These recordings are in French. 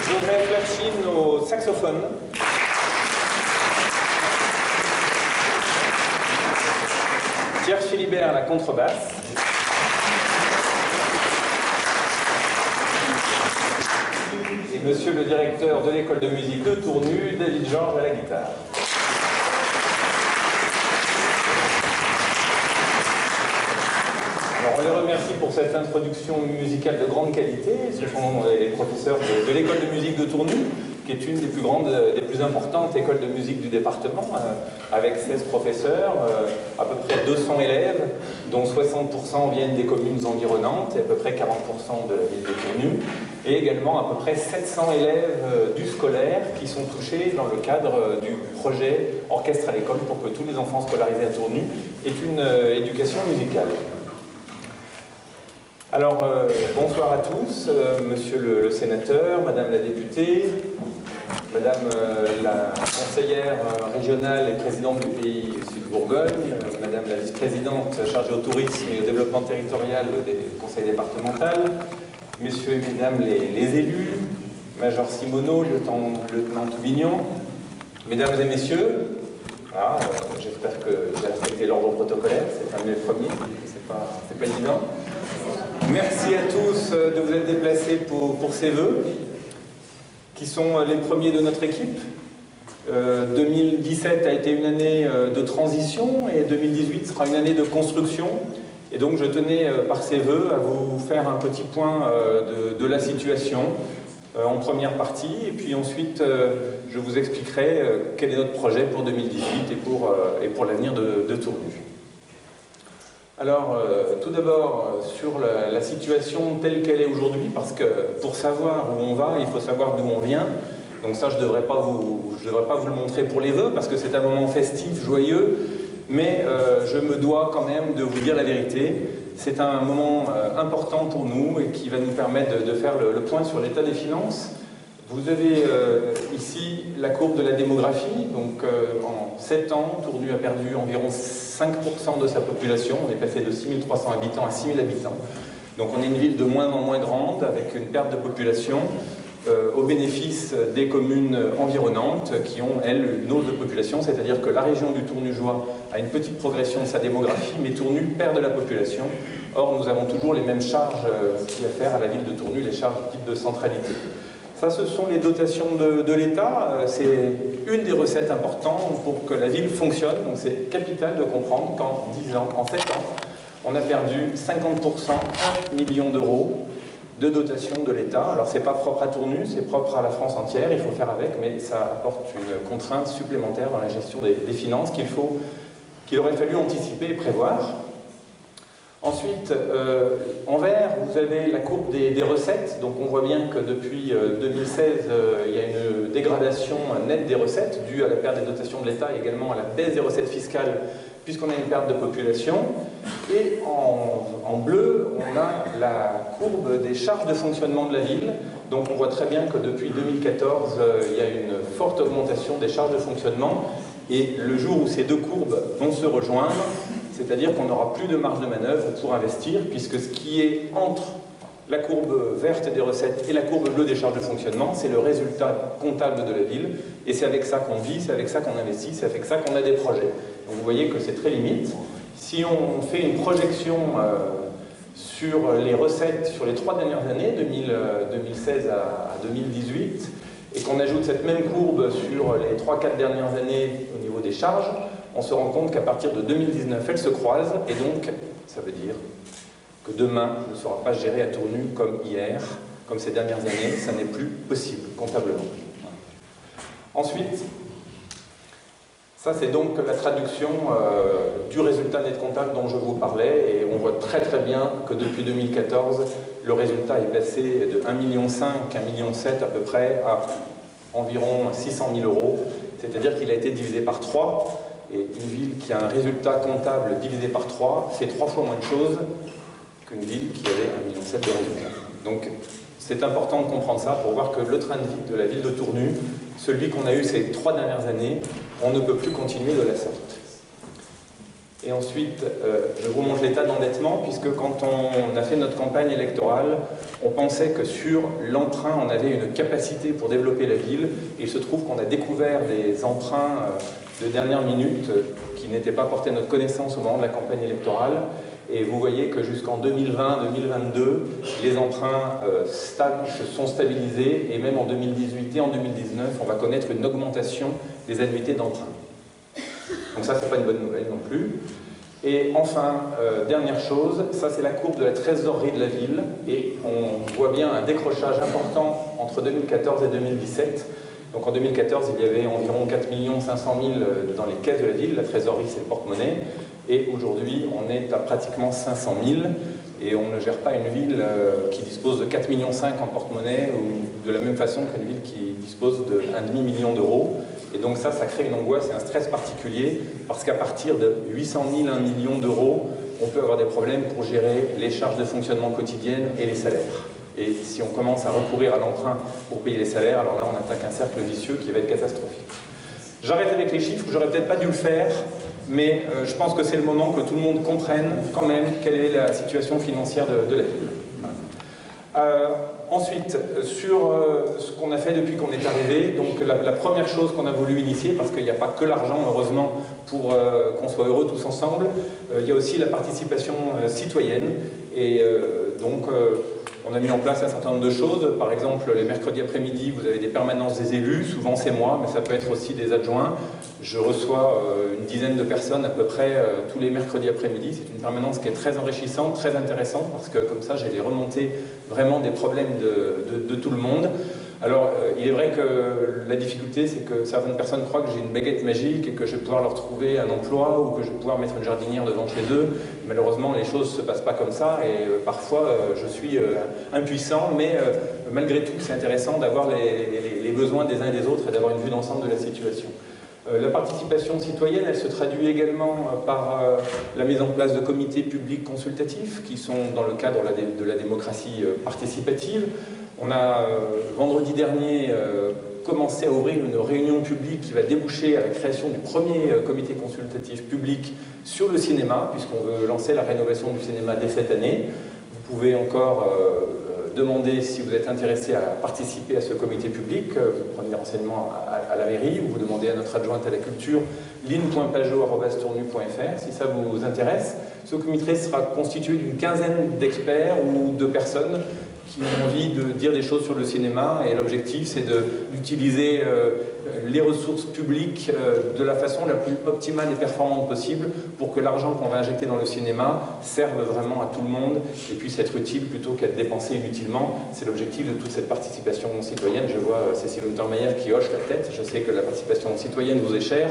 Joseph Lachine au saxophone. Pierre Philibert à la contrebasse. Et monsieur le directeur de l'école de musique de Tournu, David Georges à la guitare. Alors on les remercie pour cette introduction musicale de grande qualité. Ce sont les professeurs de l'école de musique de Tournu, qui est une des plus grandes, des plus importantes écoles de musique du département, avec 16 professeurs, à peu près 200 élèves, dont 60% viennent des communes environnantes et à peu près 40% de la ville de Tournu, et également à peu près 700 élèves du scolaire qui sont touchés dans le cadre du projet Orchestre à l'école pour que tous les enfants scolarisés à Tournu aient une éducation musicale. Alors, bonsoir à tous, monsieur le sénateur, madame la députée, madame la conseillère régionale et présidente du pays Sud-Bourgogne, madame la vice-présidente chargée au tourisme et au développement territorial des conseils départementaux, messieurs et mesdames les élus, Major Simoneau, lieutenant Toubignon, mesdames et messieurs, j'espère que j'ai respecté l'ordre protocolaire, c'est un de mes premiers, c'est pas évident. Merci à tous de vous être déplacés pour ces vœux, qui sont les premiers de notre équipe. 2017 a été une année de transition et 2018 sera une année de construction. Et donc je tenais par ces vœux à vous faire un petit point de la situation en première partie. Et puis ensuite, je vous expliquerai quel est notre projet pour 2018 et pour l'avenir de Tournu. Alors, tout d'abord, sur la situation telle qu'elle est aujourd'hui, parce que pour savoir où on va, il faut savoir d'où on vient. Donc ça, je ne devrais pas vous le montrer pour les vœux, parce que c'est un moment festif, joyeux, mais je me dois quand même de vous dire la vérité. C'est un moment important pour nous et qui va nous permettre de faire le point sur l'état des finances. Vous avez ici la courbe de la démographie. Donc en 7 ans, Tournu a perdu environ 5% de sa population. On est passé de 6300 habitants à 6000 habitants. Donc on est une ville de moins en moins grande, avec une perte de population au bénéfice des communes environnantes qui ont, elles, une hausse de population. C'est-à-dire que la région du Tournugeois a une petite progression de sa démographie, mais Tournu perd de la population. Or, nous avons toujours les mêmes charges qu'il y a à faire à la ville de Tournu, les charges dites de centralité. Ça, ce sont les dotations de l'État. C'est une des recettes importantes pour que la ville fonctionne. Donc c'est capital de comprendre qu'en 10 ans, en 7 ans, on a perdu 50%, 1 million d'euros de dotation de l'État. Alors c'est pas propre à Tournu, c'est propre à la France entière, il faut faire avec, mais ça apporte une contrainte supplémentaire dans la gestion des finances qu'il aurait fallu anticiper et prévoir. Ensuite, en vert, vous avez la courbe des recettes. Donc on voit bien que depuis 2016, il y a une dégradation nette des recettes due à la perte des dotations de l'État et également à la baisse des recettes fiscales, puisqu'on a une perte de population. Et en bleu, on a la courbe des charges de fonctionnement de la ville. Donc on voit très bien que depuis 2014, il y a une forte augmentation des charges de fonctionnement. Et le jour où ces deux courbes vont se rejoindre, c'est-à-dire qu'on n'aura plus de marge de manœuvre pour investir, puisque ce qui est entre la courbe verte des recettes et la courbe bleue des charges de fonctionnement, c'est le résultat comptable de la ville, et c'est avec ça qu'on vit, c'est avec ça qu'on investit, c'est avec ça qu'on a des projets. Donc vous voyez que c'est très limite. Si on fait une projection sur les recettes sur les 3 dernières années, 2016 à 2018, et qu'on ajoute cette même courbe sur les 3-4 dernières années au niveau des charges, on se rend compte qu'à partir de 2019, elles se croisent, et donc, ça veut dire que demain ne sera pas géré à Tournu comme hier, comme ces dernières années, ça n'est plus possible, comptablement. Ensuite, ça c'est donc la traduction du résultat net comptable dont je vous parlais, et on voit très très bien que depuis 2014, le résultat est passé de 1,5 million, 1,7 million à peu près, à environ 600 000 euros, c'est-à-dire qu'il a été divisé par 3. Et une ville qui a un résultat comptable divisé par 3 fait 3 fois moins de choses qu'une ville qui avait 1,7 million de résultats. Donc c'est important de comprendre ça pour voir que le train de vie de la ville de Tournu, celui qu'on a eu ces 3 dernières années, on ne peut plus continuer de la sorte. Et ensuite, je vous montre l'état d'endettement, puisque quand on a fait notre campagne électorale, on pensait que sur l'emprunt, on avait une capacité pour développer la ville. Et il se trouve qu'on a découvert des emprunts de dernière minute qui n'étaient pas portés à notre connaissance au moment de la campagne électorale. Et vous voyez que jusqu'en 2020-2022, les emprunts se sont stabilisés. Et même en 2018 et en 2019, on va connaître une augmentation des annuités d'emprunt. Donc ça, c'est pas une bonne nouvelle non plus. Et enfin, dernière chose, ça c'est la courbe de la trésorerie de la ville. Et on voit bien un décrochage important entre 2014 et 2017. Donc en 2014, il y avait environ 4 500 000 dans les caisses de la ville. La trésorerie, c'est le porte-monnaie. Et aujourd'hui, on est à pratiquement 500 000. Et on ne gère pas une ville qui dispose de 4,5 millions en porte-monnaie, ou de la même façon qu'une ville qui dispose de 1,5 million d'euros. Et donc ça crée une angoisse et un stress particulier, parce qu'à partir de 800 000, 1 million d'euros, on peut avoir des problèmes pour gérer les charges de fonctionnement quotidiennes et les salaires. Et si on commence à recourir à l'emprunt pour payer les salaires, alors là on attaque un cercle vicieux qui va être catastrophique. J'arrête avec les chiffres, j'aurais peut-être pas dû le faire, mais je pense que c'est le moment que tout le monde comprenne quand même quelle est la situation financière de la ville. Ensuite, sur ce qu'on a fait depuis qu'on est arrivé, donc la première chose qu'on a voulu initier, parce qu'il n'y a pas que l'argent, heureusement, pour qu'on soit heureux tous ensemble, il y a aussi la participation citoyenne. Et donc, on a mis en place un certain nombre de choses. Par exemple, les mercredis après-midi, vous avez des permanences des élus. Souvent, c'est moi, mais ça peut être aussi des adjoints. Je reçois une dizaine de personnes à peu près tous les mercredis après-midi. C'est une permanence qui est très enrichissante, très intéressante, parce que comme ça, j'ai les remontées vraiment des problèmes de tout le monde. Alors, il est vrai que la difficulté, c'est que certaines personnes croient que j'ai une baguette magique et que je vais pouvoir leur trouver un emploi ou que je vais pouvoir mettre une jardinière devant chez eux. Malheureusement, les choses ne se passent pas comme ça et parfois, je suis impuissant, mais malgré tout, c'est intéressant d'avoir les besoins des uns et des autres et d'avoir une vue d'ensemble de la situation. La participation citoyenne, elle se traduit également par la mise en place de comités publics consultatifs qui sont dans le cadre de la démocratie participative. On a, vendredi dernier, commencé à ouvrir une réunion publique qui va déboucher à la création du premier comité consultatif public sur le cinéma, puisqu'on veut lancer la rénovation du cinéma dès cette année. Vous pouvez encore demander si vous êtes intéressé à participer à ce comité public. Vous prenez des renseignements à la mairie ou vous demandez à notre adjointe à la culture, lynn.pajot@tournu.fr, si ça vous intéresse. Ce comité sera constitué d'une quinzaine d'experts ou de personnes qui ont envie de dire des choses sur le cinéma, et l'objectif c'est d'utiliser les ressources publiques de la façon la plus optimale et performante possible pour que l'argent qu'on va injecter dans le cinéma serve vraiment à tout le monde et puisse être utile plutôt qu'à être dépensé inutilement. C'est l'objectif de toute cette participation citoyenne. Je vois Cécile Untermaier qui hoche la tête, je sais que la participation citoyenne vous est chère,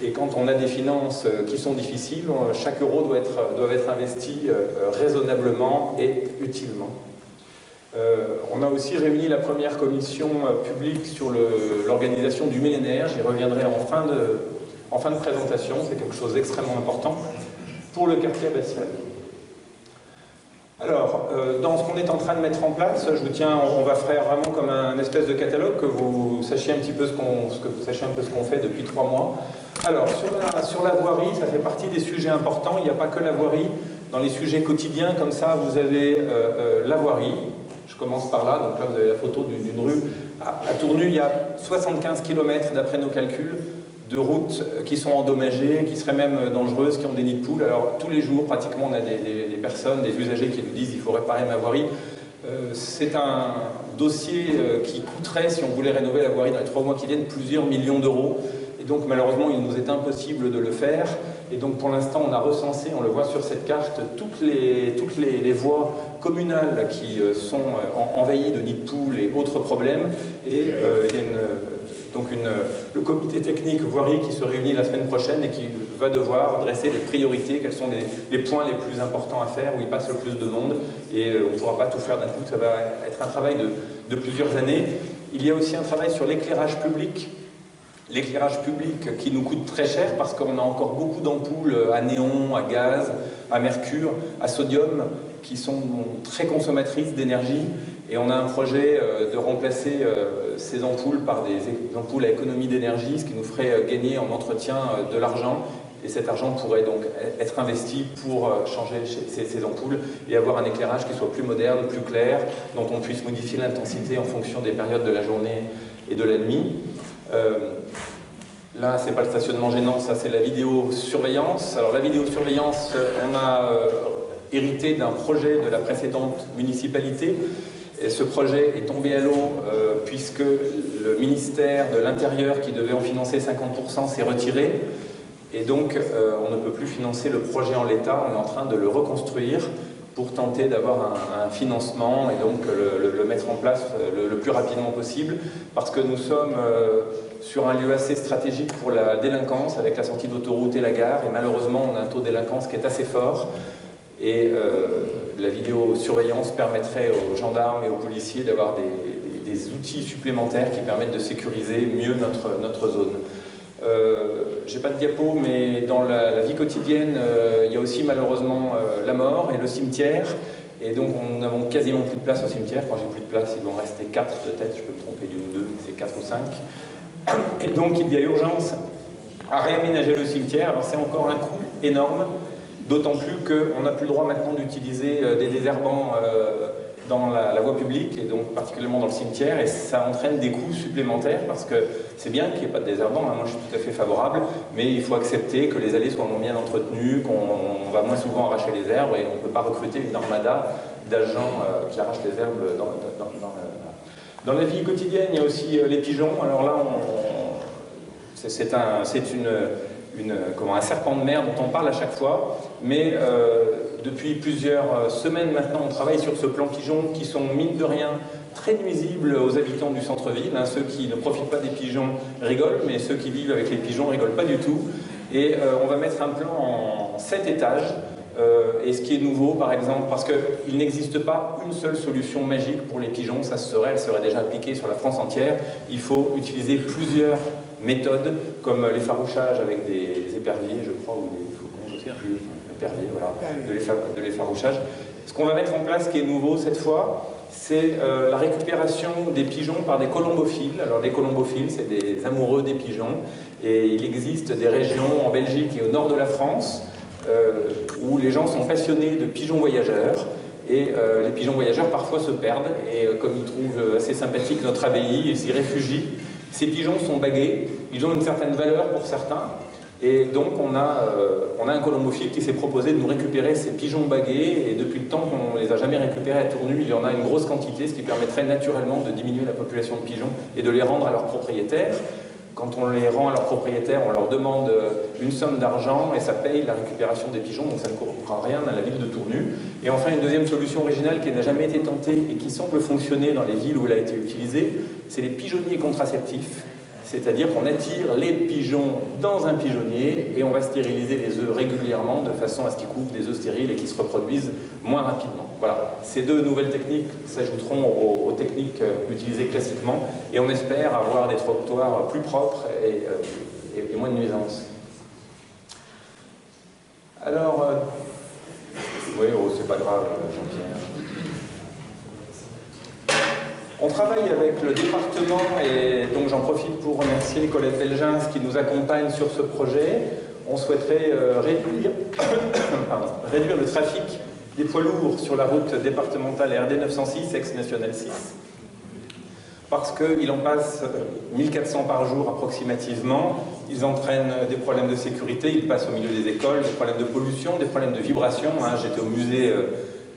et quand on a des finances qui sont difficiles, chaque euro doit être investi raisonnablement et utilement. On a aussi réuni la première commission publique sur l'organisation du millénaire. J'y reviendrai en fin de présentation. C'est quelque chose d'extrêmement important pour le quartier abbatial. Alors, dans ce qu'on est en train de mettre en place, je vous tiens, on va faire vraiment comme un espèce de catalogue, que vous sachiez un petit peu ce qu'on fait depuis 3 mois. Alors, sur la voirie, ça fait partie des sujets importants. Il n'y a pas que la voirie. Dans les sujets quotidiens, comme ça, vous avez la voirie. Je commence par là, donc là vous avez la photo d'une rue. À Tournu, il y a 75 km, d'après nos calculs, de routes qui sont endommagées, qui seraient même dangereuses, qui ont des nids de poules. Alors tous les jours, pratiquement, on a des personnes, des usagers qui nous disent « il faut réparer ma voirie ». C'est un dossier qui coûterait, si on voulait rénover la voirie dans les 3 mois qui viennent, plusieurs millions d'euros. Et donc malheureusement, il nous est impossible de le faire. Et donc pour l'instant, on a recensé, on le voit sur cette carte, toutes les voies communales qui sont envahies de nids de poules et autres problèmes. Et il y a le comité technique voirie qui se réunit la semaine prochaine et qui va devoir dresser les priorités, quels sont les points les plus importants à faire, où il passe le plus de monde. Et on ne pourra pas tout faire d'un coup, ça va être un travail de plusieurs années. Il y a aussi un travail sur l'éclairage public. L'éclairage public qui nous coûte très cher parce qu'on a encore beaucoup d'ampoules à néon, à gaz, à mercure, à sodium qui sont très consommatrices d'énergie, et on a un projet de remplacer ces ampoules par des ampoules à économie d'énergie, ce qui nous ferait gagner en entretien de l'argent et cet argent pourrait donc être investi pour changer ces ampoules et avoir un éclairage qui soit plus moderne, plus clair, dont on puisse modifier l'intensité en fonction des périodes de la journée et de la nuit. Là, c'est pas le stationnement gênant, ça c'est la vidéosurveillance. Alors la vidéosurveillance, on a hérité d'un projet de la précédente municipalité. Et ce projet est tombé à l'eau puisque le ministère de l'Intérieur, qui devait en financer 50%, s'est retiré. Et donc, on ne peut plus financer le projet en l'état, on est en train de le reconstruire pour tenter d'avoir un financement et donc le mettre en place le plus rapidement possible, parce que nous sommes sur un lieu assez stratégique pour la délinquance, avec la sortie d'autoroute et la gare, et malheureusement, on a un taux de délinquance qui est assez fort. Et la vidéosurveillance permettrait aux gendarmes et aux policiers d'avoir des outils supplémentaires qui permettent de sécuriser mieux notre zone. J'ai pas de diapo, mais dans la vie quotidienne, il y a aussi malheureusement la mort et le cimetière. Et donc nous n'avons quasiment plus de place au cimetière. Quand j'ai plus de place, il doit en rester 4 de tête, je peux me tromper d'une ou deux, c'est 4 ou 5. Et donc il y a urgence à réaménager le cimetière. Alors c'est encore un coût énorme. D'autant plus qu'on n'a plus le droit maintenant d'utiliser des désherbants dans la voie publique, et donc particulièrement dans le cimetière, et ça entraîne des coûts supplémentaires, parce que c'est bien qu'il n'y ait pas de désherbants, hein, moi je suis tout à fait favorable, mais il faut accepter que les allées soient moins bien entretenues, qu'on va moins souvent arracher les herbes, et on ne peut pas recruter une armada d'agents qui arrachent les herbes dans la vie quotidienne. Il y a aussi les pigeons. Alors là, c'est un serpent de mer dont on parle à chaque fois, mais depuis plusieurs semaines maintenant, on travaille sur ce plan pigeon qui sont, mine de rien, très nuisibles aux habitants du centre-ville. Hein. Ceux qui ne profitent pas des pigeons rigolent, mais ceux qui vivent avec les pigeons rigolent pas du tout. Et on va mettre un plan en 7 étages. Et ce qui est nouveau, par exemple, parce qu'il n'existe pas une seule solution magique pour les pigeons, elle serait déjà appliquée sur la France entière. Il faut utiliser plusieurs méthodes, comme l'effarouchage avec des éperviers, je crois, ou des faucons, je ne sais plus, éperviers, voilà, de l'effarouchage. Ce qu'on va mettre en place, qui est nouveau cette fois, c'est la récupération des pigeons par des colombophiles. Alors les colombophiles, c'est des amoureux des pigeons, et il existe des régions en Belgique et au nord de la France, où les gens sont passionnés de pigeons voyageurs, et les pigeons voyageurs parfois se perdent, et comme ils trouvent assez sympathique notre abbaye, ils s'y réfugient. Ces pigeons sont bagués, ils ont une certaine valeur pour certains, et donc on a un colombophile qui s'est proposé de nous récupérer ces pigeons bagués, et depuis le temps qu'on ne les a jamais récupérés à Tournu, il y en a une grosse quantité, ce qui permettrait naturellement de diminuer la population de pigeons et de les rendre à leurs propriétaires. Quand on les rend à leurs propriétaires, on leur demande une somme d'argent et ça paye la récupération des pigeons, donc ça ne coûtera rien à la ville de Tournu. Et enfin, une deuxième solution originale qui n'a jamais été tentée et qui semble fonctionner dans les villes où elle a été utilisée, c'est les pigeonniers contraceptifs. C'est-à-dire qu'on attire les pigeons dans un pigeonnier et on va stériliser les œufs régulièrement de façon à ce qu'ils couvrent des œufs stériles et qu'ils se reproduisent moins rapidement. Voilà, ces deux nouvelles techniques s'ajouteront aux techniques utilisées classiquement et on espère avoir des trottoirs plus propres et moins de nuisances. Alors, oui, c'est pas grave, Jean-Pierre. On travaille avec le département et donc j'en profite pour remercier Colette Belgins qui nous accompagne sur ce projet. On souhaiterait réduire le trafic des poids lourds sur la route départementale RD 906, ex-National 6, parce qu'il en passe 1400 par jour approximativement. Ils entraînent des problèmes de sécurité, ils passent au milieu des écoles, des problèmes de pollution, des problèmes de vibration. Hein. J'étais au musée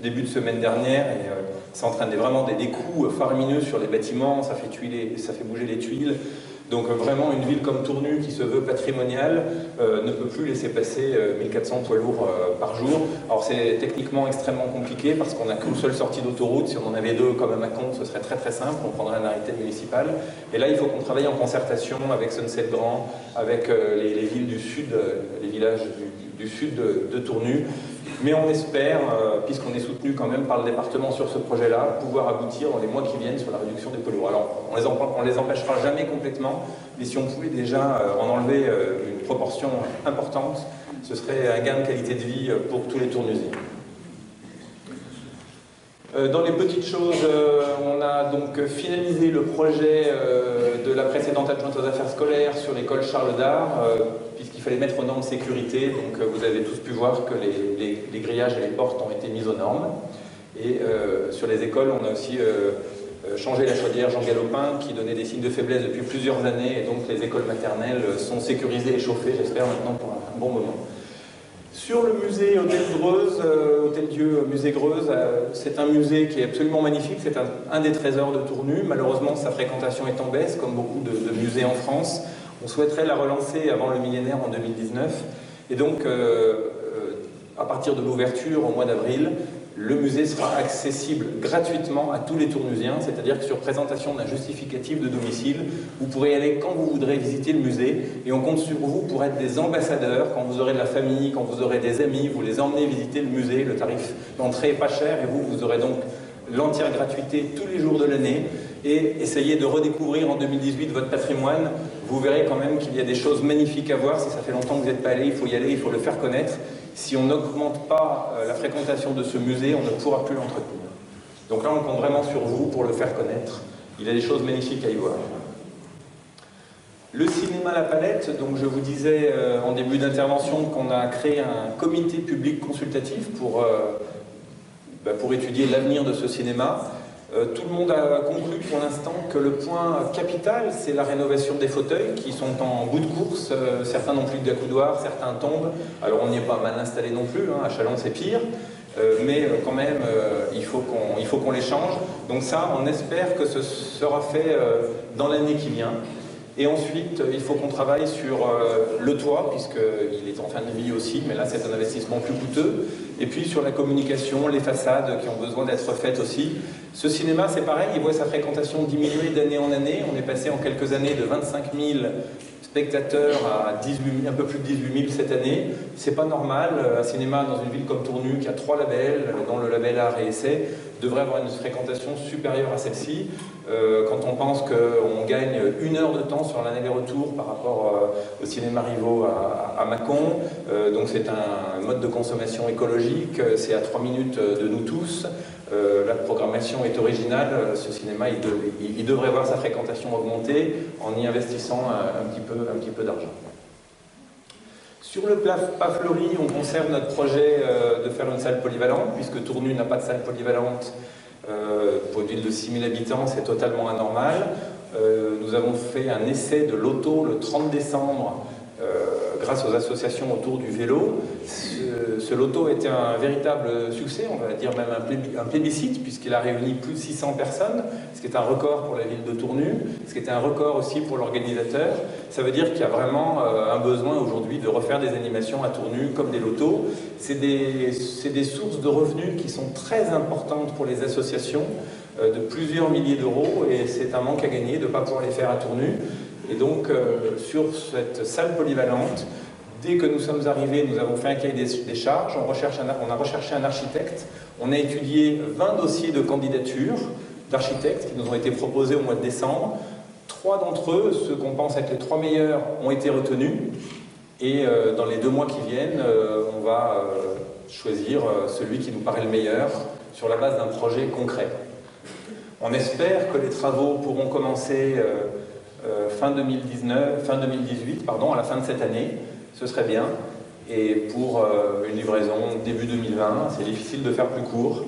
début de semaine dernière et ça entraîne vraiment des coups faramineux sur les bâtiments, ça fait bouger les tuiles. Donc vraiment une ville comme Tournu qui se veut patrimoniale ne peut plus laisser passer 1400 poids lourds par jour. Alors c'est techniquement extrêmement compliqué parce qu'on n'a qu'une seule sortie d'autoroute. Si on en avait deux comme à Mâcon, ce serait très simple, on prendrait un arrêté municipal. Et là il faut qu'on travaille en concertation avec Sunset Grand, avec les villes du sud, les villages du sud de Tournu. Mais on espère, puisqu'on est soutenu quand même par le département sur ce projet-là, pouvoir aboutir dans les mois qui viennent sur la réduction des poids lourds. Alors, on les empêchera jamais complètement, mais si on pouvait déjà en enlever une proportion importante, ce serait un gain de qualité de vie pour tous les Tournusiens. Dans les petites choses, on a donc finalisé le projet de la précédente adjointe aux affaires scolaires sur l'école Charles Dard, puisqu'il fallait mettre aux normes sécurité. Donc vous avez tous pu voir que les grillages et les portes ont été mis aux normes. Et sur les écoles, on a aussi changé la chaudière Jean Galopin, qui donnait des signes de faiblesse depuis plusieurs années, et donc les écoles maternelles sont sécurisées et chauffées, j'espère, maintenant pour un bon moment. Sur le musée Hôtel-Dieu Musée Greuze, c'est un musée qui est absolument magnifique, c'est un des trésors de Tournu. Malheureusement, sa fréquentation est en baisse, comme beaucoup de musées en France. On souhaiterait la relancer avant le millénaire en 2019. Et donc, à partir de l'ouverture au mois d'avril, le musée sera accessible gratuitement à tous les Tournusiens, c'est-à-dire que sur présentation d'un justificatif de domicile, vous pourrez aller quand vous voudrez visiter le musée, et on compte sur vous pour être des ambassadeurs. Quand vous aurez de la famille, quand vous aurez des amis, vous les emmenez visiter le musée. Le tarif d'entrée est pas cher, et vous aurez donc l'entière gratuité tous les jours de l'année. Et essayez de redécouvrir en 2018 votre patrimoine. Vous verrez quand même qu'il y a des choses magnifiques à voir. Si ça fait longtemps que vous n'êtes pas allé, il faut y aller, il faut le faire connaître. Si on n'augmente pas la fréquentation de ce musée, on ne pourra plus l'entretenir. Donc là, on compte vraiment sur vous pour le faire connaître. Il y a des choses magnifiques à y voir. Le cinéma La Palette, donc je vous disais en début d'intervention qu'on a créé un comité public consultatif pour étudier l'avenir de ce cinéma. Tout le monde a conclu pour l'instant que le point capital, c'est la rénovation des fauteuils qui sont en bout de course. Certains n'ont plus de accoudoirs, certains tombent. Alors on n'y est pas mal installé non plus, hein. À Chalon c'est pire. Mais quand même, il faut qu'on les change. Donc ça, on espère que ce sera fait dans l'année qui vient. Et ensuite, il faut qu'on travaille sur le toit, puisqu'il est en fin de vie aussi, mais là c'est un investissement plus coûteux. Et puis sur la communication, les façades qui ont besoin d'être faites aussi. Ce cinéma, c'est pareil, il voit sa fréquentation diminuer d'année en année. On est passé en quelques années de 25 000 spectateurs à un peu plus de 18 000 cette année. C'est pas normal. Un cinéma dans une ville comme Tournu, qui a 3 labels, dont le label Art et Essai, devrait avoir une fréquentation supérieure à celle-ci. Quand on pense qu'on gagne 1 heure de temps sur l'aller-retour par rapport au cinéma Rivaux à Mâcon, donc c'est un mode de consommation écologique, c'est à 3 minutes de nous tous. La programmation est originale, ce cinéma il devrait voir sa fréquentation augmenter en y investissant un petit peu d'argent. Sur le pas fleuri, on conserve notre projet de faire une salle polyvalente, puisque Tournu n'a pas de salle polyvalente. Pour une ville de 6 000 habitants, c'est totalement anormal. Nous avons fait un essai de l'auto le 30 décembre grâce aux associations autour du vélo. Ce loto était un véritable succès, on va dire même un plébiscite, puisqu'il a réuni plus de 600 personnes, ce qui est un record pour la ville de Tournu, ce qui est un record aussi pour l'organisateur. Ça veut dire qu'il y a vraiment un besoin aujourd'hui de refaire des animations à Tournu comme des lotos. C'est des sources de revenus qui sont très importantes pour les associations, de plusieurs milliers d'euros, et c'est un manque à gagner de ne pas pouvoir les faire à Tournu. Et donc, sur cette salle polyvalente, dès que nous sommes arrivés, nous avons fait un cahier des charges, on a recherché un architecte, on a étudié 20 dossiers de candidature d'architectes qui nous ont été proposés au mois de décembre. 3 d'entre eux, ceux qu'on pense être les 3 meilleurs, ont été retenus. Et dans les 2 mois qui viennent, on va choisir celui qui nous paraît le meilleur sur la base d'un projet concret. On espère que les travaux pourront commencer fin 2018, à la fin de cette année, ce serait bien. Et pour une livraison début 2020, c'est difficile de faire plus court.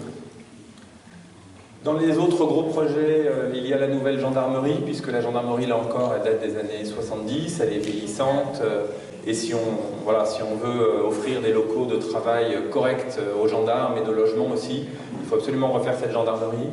Dans les autres gros projets, il y a la nouvelle gendarmerie, puisque la gendarmerie, là encore, elle date des années 70, elle est vieillissante. Et si on veut offrir des locaux de travail corrects aux gendarmes et de logement aussi, il faut absolument refaire cette gendarmerie.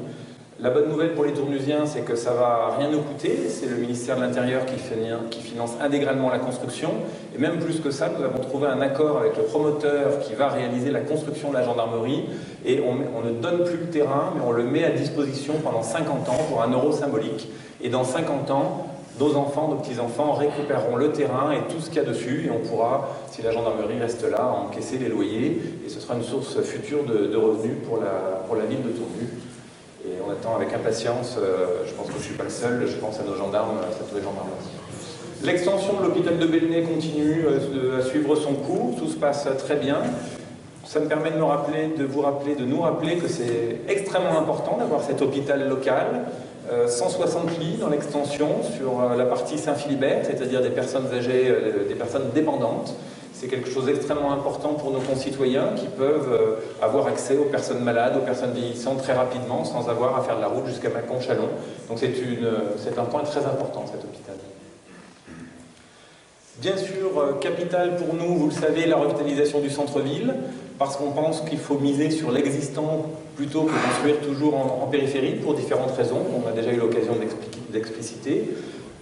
La bonne nouvelle pour les Tournusiens, c'est que ça ne va rien nous coûter. C'est le ministère de l'Intérieur qui finance intégralement la construction. Et même plus que ça, nous avons trouvé un accord avec le promoteur qui va réaliser la construction de la gendarmerie. Et on ne donne plus le terrain, mais on le met à disposition pendant 50 ans pour 1 euro symbolique. Et dans 50 ans, nos enfants, nos petits-enfants récupéreront le terrain et tout ce qu'il y a dessus. Et on pourra, si la gendarmerie reste là, encaisser les loyers. Et ce sera une source future de revenus pour la ville de Tournu. Et on attend avec impatience, je pense que je ne suis pas le seul, je pense à nos gendarmes, à tous les gendarmes. L'extension de l'hôpital de Belley continue à suivre son cours, tout se passe très bien. Ça me permet de nous rappeler que c'est extrêmement important d'avoir cet hôpital local, 160 lits dans l'extension sur la partie Saint-Philibert, c'est-à-dire des personnes âgées, des personnes dépendantes. C'est quelque chose d'extrêmement important pour nos concitoyens qui peuvent avoir accès aux personnes malades, aux personnes vieillissantes très rapidement sans avoir à faire de la route jusqu'à Mâcon-Châlons. Donc c'est un point très important, cet hôpital. Bien sûr, capital pour nous, vous le savez, la revitalisation du centre-ville, parce qu'on pense qu'il faut miser sur l'existant plutôt que construire toujours en périphérie, pour différentes raisons, qu'on a déjà eu l'occasion d'expliciter.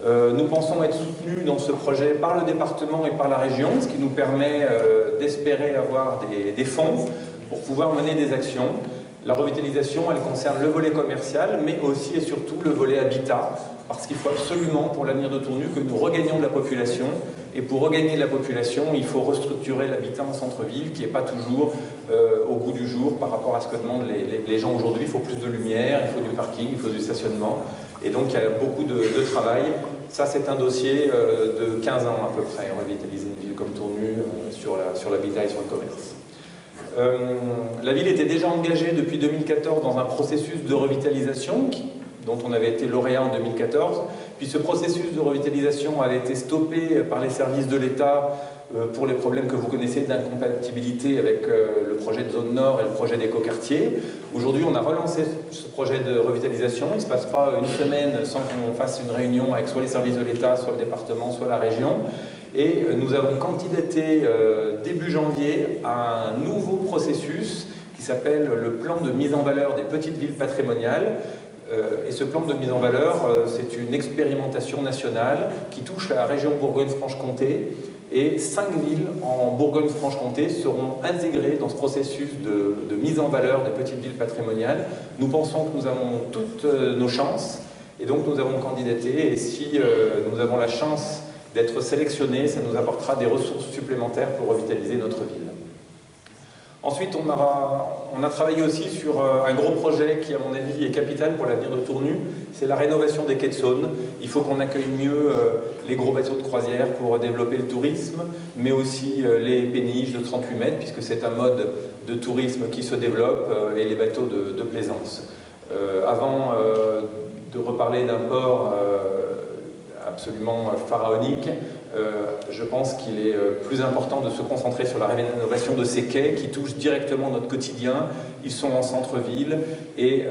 Nous pensons être soutenus dans ce projet par le département et par la région, ce qui nous permet d'espérer avoir des fonds pour pouvoir mener des actions. La revitalisation, elle concerne le volet commercial, mais aussi et surtout le volet habitat, parce qu'il faut absolument, pour l'avenir de Tournu, que nous regagnions de la population. Et pour regagner de la population, il faut restructurer l'habitat en centre-ville, qui n'est pas toujours au goût du jour par rapport à ce que demandent les gens aujourd'hui. Il faut plus de lumière, il faut du parking, il faut du stationnement. Et donc il y a beaucoup de travail. Ça, c'est un dossier de 15 ans à peu près, revitaliser une ville comme Tournu sur l'habitat et sur le commerce. La ville était déjà engagée depuis 2014 dans un processus de revitalisation dont on avait été lauréat en 2014. Puis ce processus de revitalisation avait été stoppé par les services de l'État pour les problèmes que vous connaissez d'incompatibilité avec le projet de zone nord et le projet d'écoquartier. Aujourd'hui, on a relancé ce projet de revitalisation. Il ne se passe pas une semaine sans qu'on fasse une réunion avec soit les services de l'État, soit le département, soit la région. Et nous avons candidaté début janvier à un nouveau processus qui s'appelle le plan de mise en valeur des petites villes patrimoniales. Et ce plan de mise en valeur, c'est une expérimentation nationale qui touche la région Bourgogne-Franche-Comté. Et 5 villes en Bourgogne-Franche-Comté seront intégrées dans ce processus de mise en valeur des petites villes patrimoniales. Nous pensons que nous avons toutes nos chances, et donc nous avons candidaté. Et si nous avons la chance d'être sélectionnés, ça nous apportera des ressources supplémentaires pour revitaliser notre ville. Ensuite, on a travaillé aussi sur un gros projet qui, à mon avis, est capital pour l'avenir de Tournu. C'est la rénovation des quais de Saône. Il faut qu'on accueille mieux les gros bateaux de croisière pour développer le tourisme, mais aussi les péniches de 38 mètres, puisque c'est un mode de tourisme qui se développe, et les bateaux de plaisance. Avant de reparler d'un port absolument pharaonique, je pense qu'il est plus important de se concentrer sur la rénovation de ces quais qui touchent directement notre quotidien. Ils sont en centre-ville et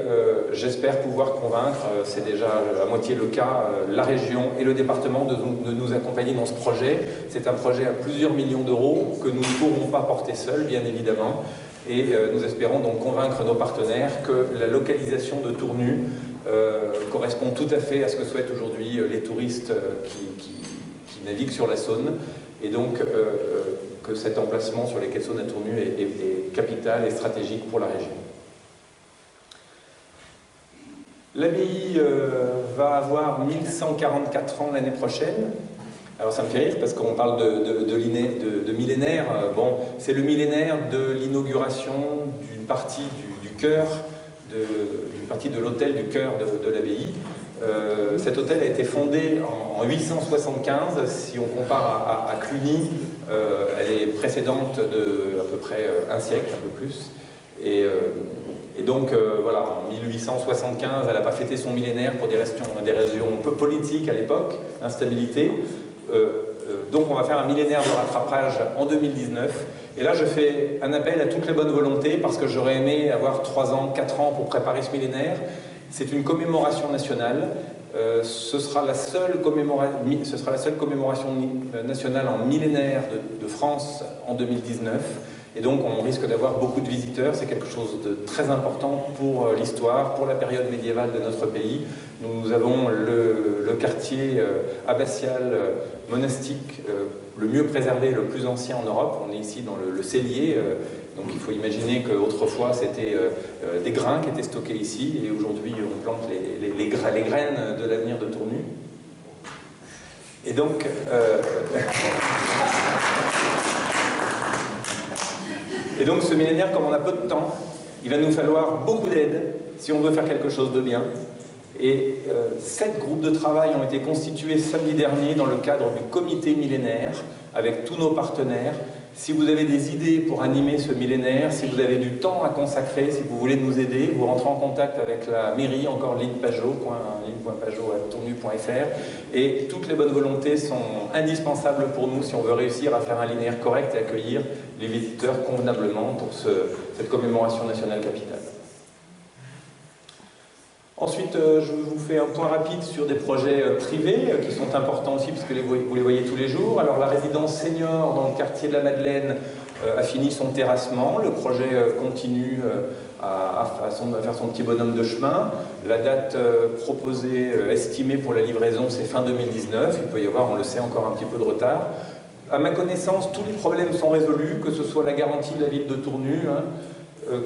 j'espère pouvoir convaincre, c'est déjà à moitié le cas, la région et le département de nous accompagner dans ce projet. C'est un projet à plusieurs millions d'euros que nous ne pourrons pas porter seuls, bien évidemment. Et nous espérons donc convaincre nos partenaires que la localisation de Tournu correspond tout à fait à ce que souhaitent aujourd'hui les touristes qui naviguent sur la Saône, et donc que cet emplacement sur les quais de Saône à Tournu est capital et stratégique pour la région. L'abbaye va avoir 1144 ans l'année prochaine. Alors ça me fait rire parce qu'on parle de millénaire. Bon, c'est le millénaire de l'inauguration d'une partie du chœur, d'une partie de l'hôtel du chœur de l'abbaye. Cet hôtel a été fondé en 875. Si on compare à Cluny, elle est précédente de à peu près un siècle, un peu plus. Et donc, voilà, en 1875, elle n'a pas fêté son millénaire pour des raisons un peu politiques à l'époque, instabilité. Donc on va faire un millénaire de rattrapage en 2019. Et là, je fais un appel à toutes les bonnes volontés, parce que j'aurais aimé avoir 3 ans, 4 ans pour préparer ce millénaire. C'est une commémoration nationale. Ce sera la seule commémoration nationale en millénaire de France en 2019. Et donc on risque d'avoir beaucoup de visiteurs. C'est quelque chose de très important pour l'histoire, pour la période médiévale de notre pays. Nous avons le quartier abbatial monastique le mieux préservé, le plus ancien en Europe. On est ici dans le cellier. Donc il faut imaginer qu'autrefois c'était des grains qui étaient stockés ici, et aujourd'hui on plante les graines de l'avenir de Tournu. Et donc, ce millénaire, comme on a peu de temps, il va nous falloir beaucoup d'aide si on veut faire quelque chose de bien. Et 7 groupes de travail ont été constitués samedi dernier dans le cadre du comité millénaire avec tous nos partenaires. Si vous avez des idées pour animer ce millénaire, si vous avez du temps à consacrer, si vous voulez nous aider, vous rentrez en contact avec la mairie, encore ligne.pajot.tournu.fr, et toutes les bonnes volontés sont indispensables pour nous si on veut réussir à faire un linéaire correct et accueillir les visiteurs convenablement pour cette commémoration nationale capitale. Ensuite, je vous fais un point rapide sur des projets privés qui sont importants aussi, puisque vous les voyez tous les jours. Alors, la résidence senior dans le quartier de la Madeleine a fini son terrassement. Le projet continue à faire son petit bonhomme de chemin. La date proposée, estimée pour la livraison, c'est fin 2019. Il peut y avoir, on le sait, encore un petit peu de retard. À ma connaissance, tous les problèmes sont résolus, que ce soit la garantie de la ville de Tournu,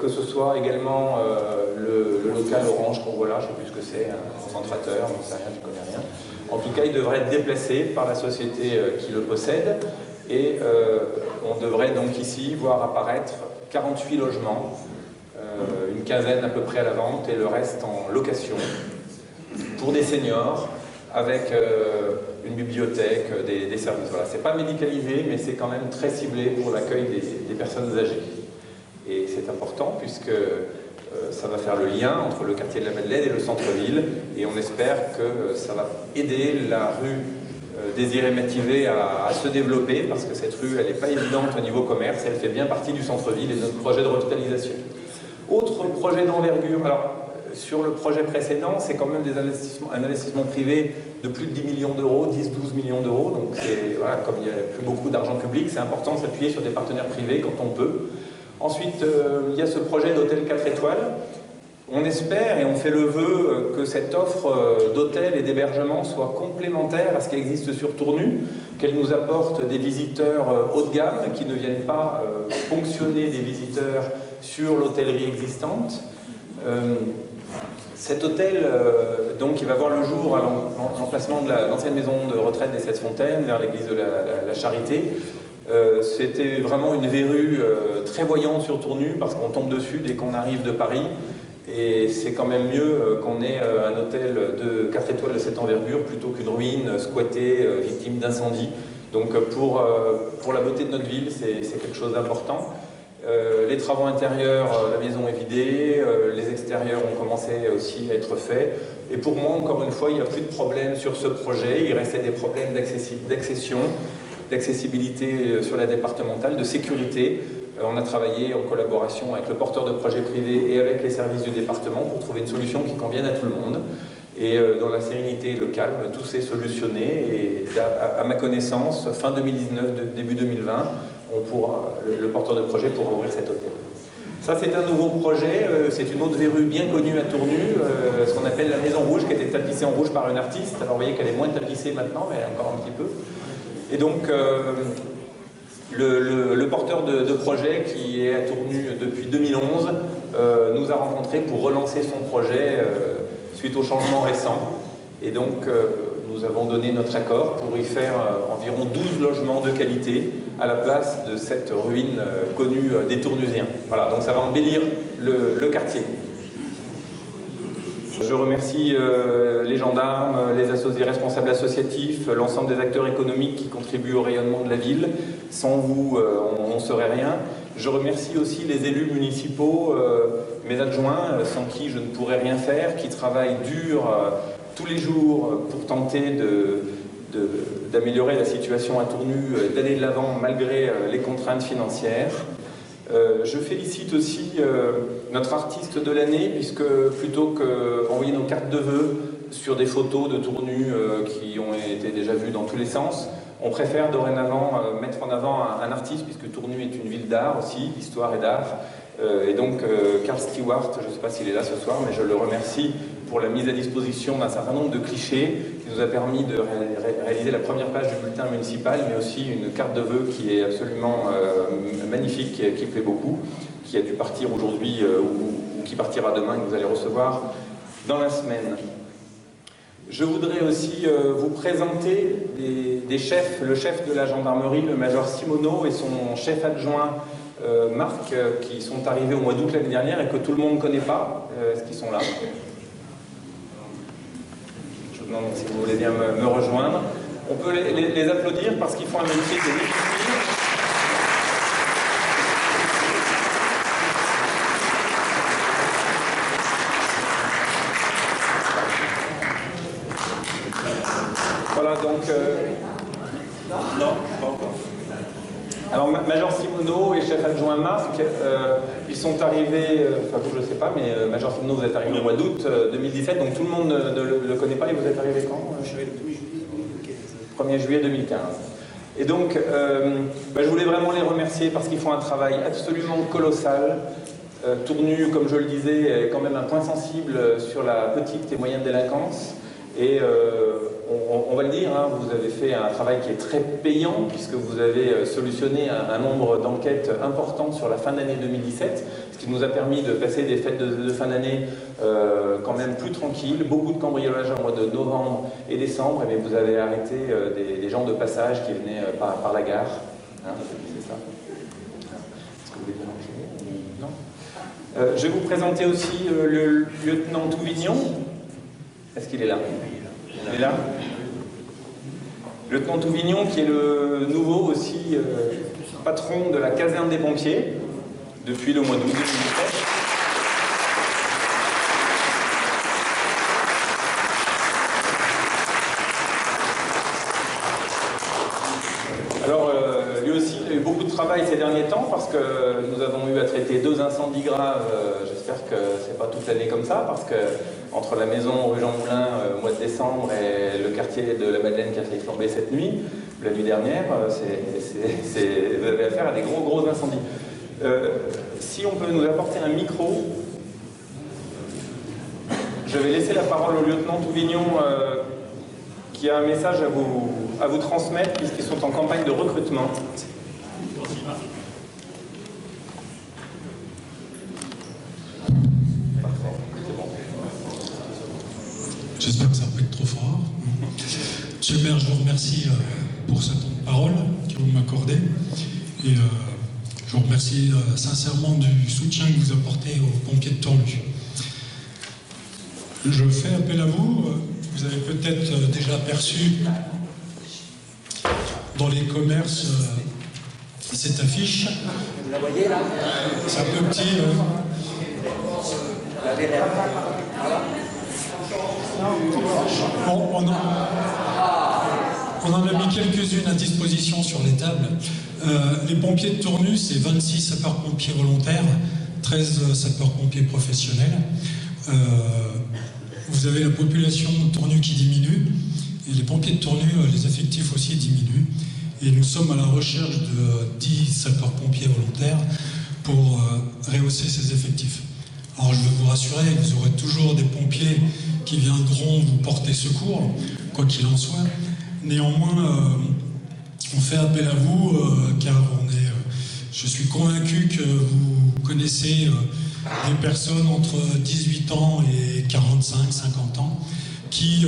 que ce soit également le local Orange qu'on voit là, je ne sais plus ce que c'est, un concentrateur, je ne sais rien, je ne connais rien. En tout cas, il devrait être déplacé par la société qui le possède, et on devrait donc ici voir apparaître 48 logements, une quinzaine à peu près à la vente, et le reste en location, pour des seniors, avec une bibliothèque, des services. Voilà. C'est pas médicalisé, mais c'est quand même très ciblé pour l'accueil des personnes âgées. Et c'est important puisque ça va faire le lien entre le quartier de la Madeleine et le centre-ville, et on espère que ça va aider la rue Désiré-Métivé à se développer, parce que cette rue, elle n'est pas évidente au niveau commerce, elle fait bien partie du centre-ville et de notre projet de revitalisation. Autre projet d'envergure, alors sur le projet précédent, c'est quand même un investissement privé de plus de 10 millions d'euros, 10-12 millions d'euros, donc voilà, comme il n'y a plus beaucoup d'argent public, c'est important de s'appuyer sur des partenaires privés quand on peut. Ensuite, il y a ce projet d'hôtel 4 étoiles. On espère et on fait le vœu que cette offre d'hôtel et d'hébergement soit complémentaire à ce qui existe sur Tournu, qu'elle nous apporte des visiteurs haut de gamme qui ne viennent pas ponctionner des visiteurs sur l'hôtellerie existante. Cet hôtel, donc, il va voir le jour à l'emplacement de l'ancienne maison de retraite des Sept Fontaines, vers l'église de la Charité. C'était vraiment une verrue très voyante sur Tournu, parce qu'on tombe dessus dès qu'on arrive de Paris, et c'est quand même mieux qu'on ait un hôtel de 4 étoiles de cette envergure plutôt qu'une ruine squattée, victime d'incendie. Donc pour la beauté de notre ville, c'est quelque chose d'important. Les travaux intérieurs, la maison est vidée, les extérieurs ont commencé aussi à être faits, et pour moi, encore une fois, il n'y a plus de problème sur ce projet. Il restait des problèmes d'accessibilité sur la départementale, de sécurité. On a travaillé en collaboration avec le porteur de projet privé et avec les services du département pour trouver une solution qui convienne à tout le monde. Et dans la sérénité et le calme, tout s'est solutionné, et à ma connaissance, fin 2019, début 2020, le porteur de projet pourra ouvrir cet hôtel. Ça, c'est un nouveau projet, c'est une autre verrue bien connue à Tournu, ce qu'on appelle la Maison Rouge, qui a été tapissée en rouge par une artiste. Alors vous voyez qu'elle est moins tapissée maintenant, mais encore un petit peu. Et donc, le porteur de projet, qui est à Tournu depuis 2011, nous a rencontrés pour relancer son projet suite aux changements récents. Et donc, nous avons donné notre accord pour y faire environ 12 logements de qualité à la place de cette ruine connue des Tournusiens. Voilà, donc ça va embellir le quartier. Je remercie les gendarmes, les responsables associatifs, l'ensemble des acteurs économiques qui contribuent au rayonnement de la ville. Sans vous, on ne serait rien. Je remercie aussi les élus municipaux, mes adjoints, sans qui je ne pourrais rien faire, qui travaillent dur tous les jours pour tenter d'améliorer la situation à Tournu, d'aller de l'avant malgré les contraintes financières. Je félicite aussi notre artiste de l'année, puisque plutôt qu'envoyer nos cartes de vœux sur des photos de Tournu qui ont été déjà vues dans tous les sens, on préfère dorénavant mettre en avant un artiste, puisque Tournu est une ville d'art aussi, d'histoire et d'art. Et donc Karl Stewart, je ne sais pas s'il est là ce soir, mais je le remercie pour la mise à disposition d'un certain nombre de clichés qui nous a permis de réaliser la première page du bulletin municipal, mais aussi une carte de vœux qui est absolument magnifique, qui plaît beaucoup, qui a dû partir aujourd'hui ou qui partira demain, que vous allez recevoir dans la semaine. Je voudrais aussi vous présenter des chefs, le chef de la gendarmerie, le major Simoneau, et son chef adjoint Marc, qui sont arrivés au mois d'août l'année dernière et que tout le monde ne connaît pas. Est-ce qu'ils sont là? Je vous demande si vous voulez bien me rejoindre. On peut les applaudir parce qu'ils font un métier qui est difficile. Voilà, donc... Non, pas encore. Alors, Major Simoneau et chef adjoint Marc, ils sont arrivés, enfin vous je ne sais pas, mais Major Simoneau, vous êtes arrivé au mois d'août 2017, donc tout le monde ne le connaît pas, et vous êtes arrivé quand? Je suis arrivé le 1er juillet 2015. 1er juillet 2015. Et donc, je voulais vraiment les remercier parce qu'ils font un travail absolument colossal. Tournu, comme je le disais, est quand même un point sensible sur la petite et moyenne délinquance. Et on va le dire, hein, vous avez fait un travail qui est très payant puisque vous avez solutionné un nombre d'enquêtes importantes sur la fin d'année 2017, ce qui nous a permis de passer des fêtes de fin d'année quand même plus tranquilles, beaucoup de cambriolages au mois de novembre et décembre, mais vous avez arrêté des gens de passage qui venaient par la gare. Hein, c'est ça. Est-ce que vous voulez dire un mot? Non. Je vais vous présenter aussi le lieutenant Touvignon. Est-ce qu'il est là? Il est là. Le lieutenant Touvignon, qui est le nouveau aussi patron de la caserne des pompiers depuis le mois d'août 2017. Alors, lui aussi, il a eu beaucoup de travail ces derniers temps parce que nous avons eu à traiter 2 incendies graves. J'espère que c'est pas toute l'année comme ça parce que entre la maison rue Jean Moulin au mois de décembre et le quartier de la Madeleine qui a fait flamber cette nuit, la nuit dernière, vous avez affaire à des gros incendies. Si on peut nous apporter un micro, je vais laisser la parole au lieutenant Touvignon qui a un message à vous transmettre puisqu'ils sont en campagne de recrutement. J'espère que ça ne va pas être trop fort. Monsieur le maire, je vous remercie pour ce temps de parole que vous m'accordez. Et je vous remercie sincèrement du soutien que vous apportez aux pompiers de Torlu. Je fais appel à vous. Vous avez peut-être déjà perçu dans les commerces cette affiche. Vous la voyez là? C'est un peu petit. La VRM. Voilà. On en a mis quelques-unes à disposition sur les tables. Les pompiers de Tournu, c'est 26 sapeurs-pompiers volontaires, 13 sapeurs-pompiers professionnels. Vous avez la population de Tournu qui diminue, et les pompiers de Tournu, les effectifs aussi diminuent. Et nous sommes à la recherche de 10 sapeurs-pompiers volontaires pour rehausser ces effectifs. Alors je veux vous rassurer, vous aurez toujours des pompiers qui viendront vous porter secours, quoi qu'il en soit. Néanmoins, on fait appel à vous car je suis convaincu que vous connaissez des personnes entre 18 ans et 45-50 ans qui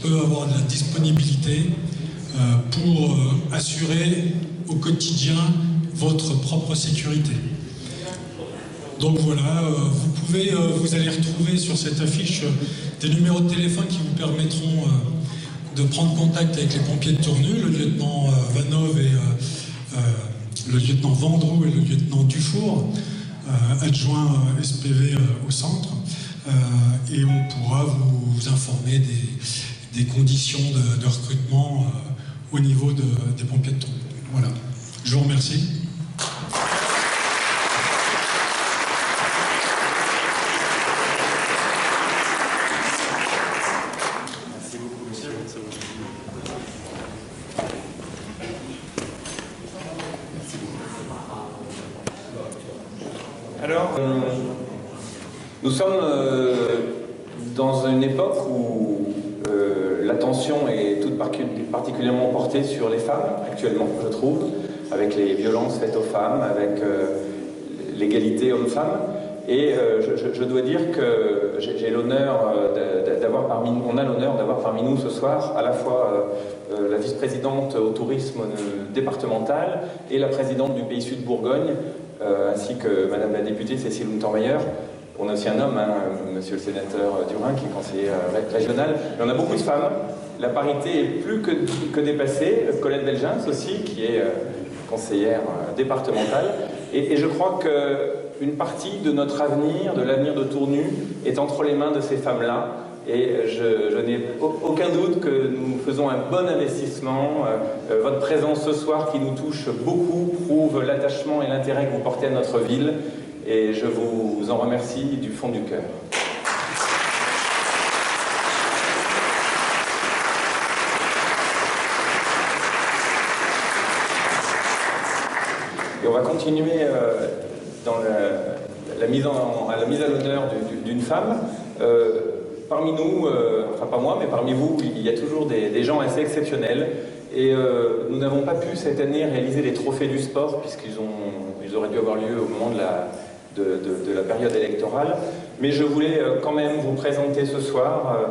peuvent avoir de la disponibilité pour assurer au quotidien votre propre sécurité. Donc voilà, vous allez retrouver sur cette affiche des numéros de téléphone qui vous permettront de prendre contact avec les pompiers de Tournu, le lieutenant Vanov et le lieutenant Vendroux et le lieutenant Dufour, adjoint SPV au centre, et on pourra vous informer des conditions de recrutement au niveau des pompiers de Tournu. Voilà, je vous remercie. Alors, nous sommes dans une époque où l'attention est toute particulièrement portée sur les femmes, actuellement, je trouve, avec les violences faites aux femmes, avec l'égalité homme-femme. Et je dois dire que j'ai l'honneur d'avoir parmi nous, on a l'honneur d'avoir parmi nous ce soir à la fois la vice-présidente au tourisme départemental et la présidente du Pays Sud Bourgogne, ainsi que Madame la députée Cécile Untermeyer. On a aussi un homme, hein, Monsieur le sénateur Durin, qui est conseiller régional. Mais on a beaucoup de femmes. La parité est plus que dépassée. Colette Belgens aussi, qui est conseillère départementale. Et je crois qu'une partie de notre avenir, de l'avenir de Tournu, est entre les mains de ces femmes-là. Et je n'ai aucun doute que nous faisons un bon investissement. Votre présence ce soir qui nous touche beaucoup prouve l'attachement et l'intérêt que vous portez à notre ville. Et je vous en remercie du fond du cœur. Et on va continuer dans la mise à l'honneur d'une femme. Parmi nous, enfin pas moi, mais parmi vous, il y a toujours des gens assez exceptionnels. Et nous n'avons pas pu cette année réaliser les trophées du sport, puisqu'ils auraient dû avoir lieu au moment de la période électorale. Mais je voulais quand même vous présenter ce soir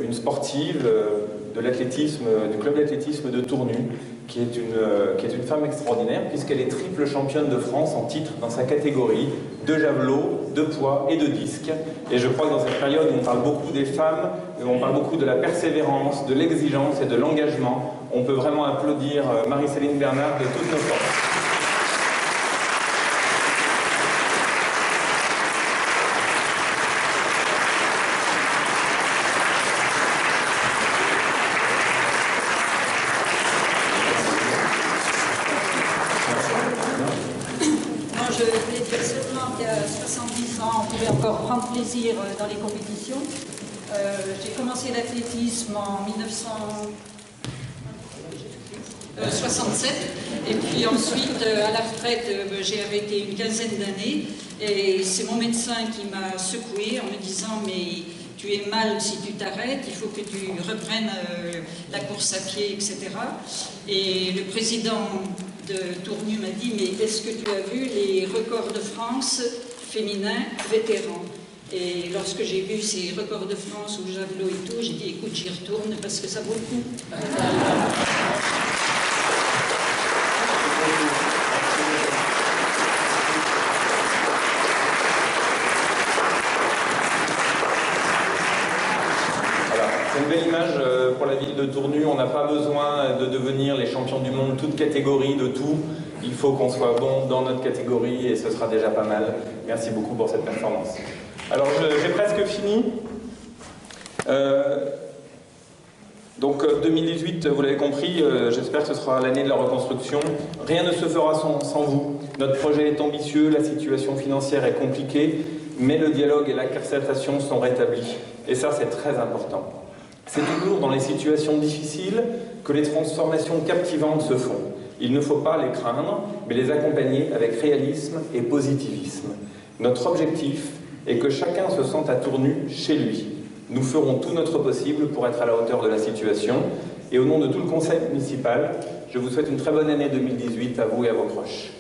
une sportive de l'athlétisme, du club d'athlétisme de Tournu, qui est une femme extraordinaire, puisqu'elle est triple championne de France en titre dans sa catégorie de javelot, de poids et de disque. Et je crois que dans cette période où on parle beaucoup des femmes, où on parle beaucoup de la persévérance, de l'exigence et de l'engagement, on peut vraiment applaudir Marie-Céline Bernard de toutes nos forces. Prendre plaisir dans les compétitions. J'ai commencé l'athlétisme en 1967 et puis ensuite à la retraite j'ai arrêté une quinzaine d'années et c'est mon médecin qui m'a secoué en me disant mais tu es mal si tu t'arrêtes, il faut que tu reprennes la course à pied, etc. Et le président de Tournu m'a dit mais est-ce que tu as vu les records de France féminin vétéran? Et lorsque j'ai vu ces records de France au javelot et tout, j'ai dit écoute, j'y retourne parce que ça vaut le coup. Voilà, c'est une belle image pour la ville de Tournu. On n'a pas besoin de devenir les champions du monde, toutes catégories, de tout. Il faut qu'on soit bon dans notre catégorie et ce sera déjà pas mal. Merci beaucoup pour cette performance. Alors j'ai presque fini. Donc 2018, vous l'avez compris, j'espère que ce sera l'année de la reconstruction. Rien ne se fera sans vous. Notre projet est ambitieux, la situation financière est compliquée, mais le dialogue et la concertation sont rétablis. Et ça, c'est très important. C'est toujours dans les situations difficiles que les transformations captivantes se font. Il ne faut pas les craindre, mais les accompagner avec réalisme et positivisme. Notre objectif est que chacun se sente à Tournu chez lui. Nous ferons tout notre possible pour être à la hauteur de la situation. Et au nom de tout le conseil municipal, je vous souhaite une très bonne année 2018 à vous et à vos proches.